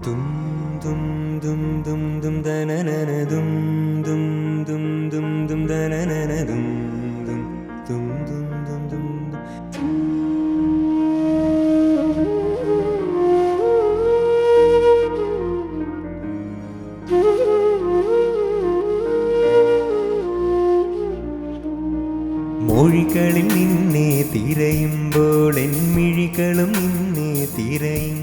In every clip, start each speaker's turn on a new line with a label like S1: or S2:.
S1: Dum dum dum dum dum da na na na dum dum dum dum dum da na na na dum dum dum dum dum dum. മൊഴികളിൽ നിന്നെ തിരയുമ്പോൾ N മിഴികളും നിന്നെ തിരയും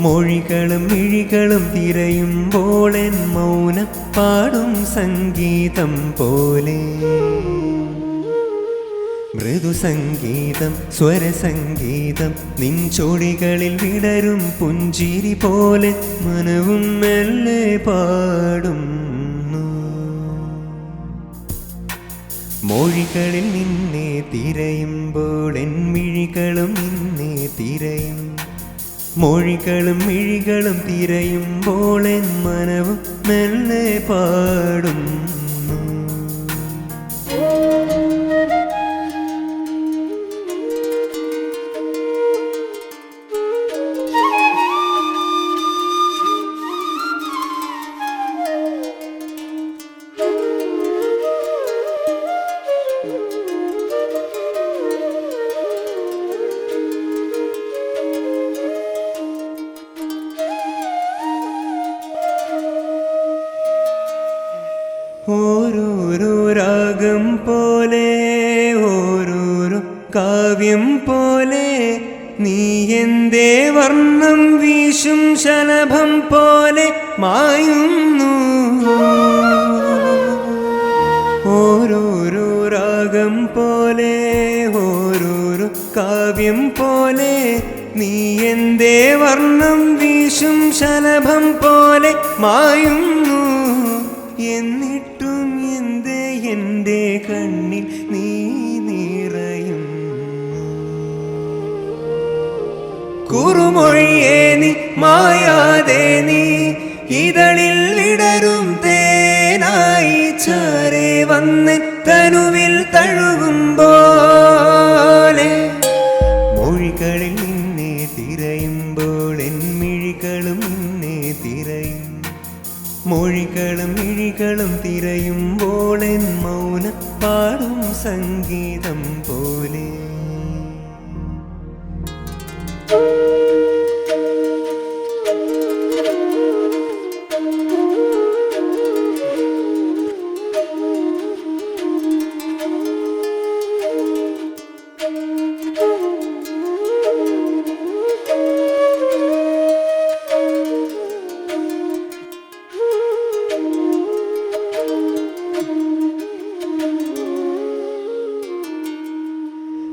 S1: മൊഴികളും മിഴികളും തിരയുമ്പോൾ N മൗനം പാടും സംഗീതം പോലെ മൃദുസംഗീതം സ്വരസംഗീതം നിൻ ചൊടികളിൽ വിടരും പുഞ്ചിരി പോലെ മനവും മെല്ലെ പാടും മൊഴികളിൽ നിന്നെ തിരയുമ്പോൾ എൻ മിഴികളും നിന്നെ തിരയും മൊഴികളും മിഴികളും തിരയുമ്പോൾ എൻ മനവും മെല്ലെ പാടും ഓരോരോ രാഗം പോലെ ഓരോരോ കാവ്യം പോലെ നീ എന്തേ വർണ്ണം വീശും ശലഭം പോലെ മായുന്നു ഓരോരോ രാഗം പോലെ ഓരോരോ കാവ്യം പോലെ നീ എന്തേ വർണ്ണം വീശും ശലഭം പോലെ മായുന്നു എന്നിട്ടും എന്തേ എൻ്റെ കണ്ണിൽ നീ നിറയും കുറുമൊഴിയേ നീ മായാതെ നീ ഇതളിൽ വിടരും തേനായി ചാരേ വന്ന് തനുവിൽ തഴുകുമ്പോലെ മൊഴികളിൽ നിന്നെ തിരയുമ്പോൾ എൻ മിഴികളും നിന്നെ തിരയും മൊഴികളും മിഴികളും തിരയുമ്പോൾ എൻ മൗനം പാടും സംഗീതം പോലെ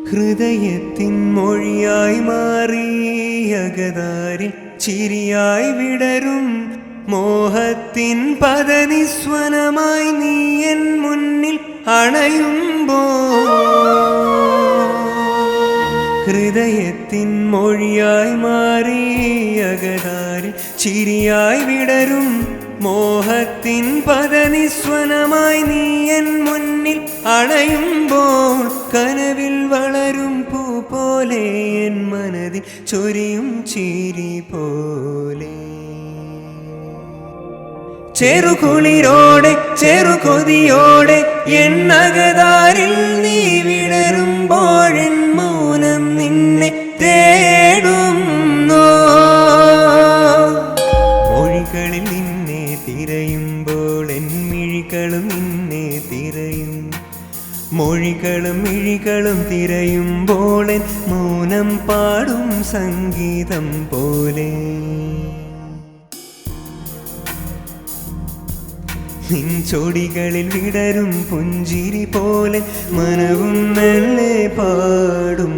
S1: ഹൃദയത്തിൻ മൊഴിയായി മാറി അകതാരിൽ ചിരിയായി വിടരും മോഹത്തിൻ പദനിസ്വനമായി നീ എൻ മുന്നിൽ അണയുമ്പോൾ ഹൃദയത്തിൻ മൊഴിയായി മാറി അകതാരിൽ ചിരിയായി വിടരും മോഹത്തിൻ പദനിസ്വനമായി നീ എൻ മുന്നിൽ അണയുമ്പോൾ കനവിൽ വളരും പൂ പോലെ എൻ മനതിൽ ചൊരിയും ചിരി പോലെ ചെറുകുളിരോടെ ചെറുകൊതിയോടെ എൻ അകതാരിൽ നീ വിടരുമ്പോഴെൻ മൗനം നിന്നെ തേടുന്നു മൊഴികളിൽ നിന്നെ തിരയുമ്പോൾ എൻ മിഴികളും നിന്നെ തിരയും മൊഴികളും മിഴികളും തിരയുമ്പോൾ എൻ മൗനം പാടും സംഗീതം പോലെ നിൻ ചൊടികളിൽ വിടരും പുഞ്ചിരി പോലെ മനവും മെല്ലെ പാടും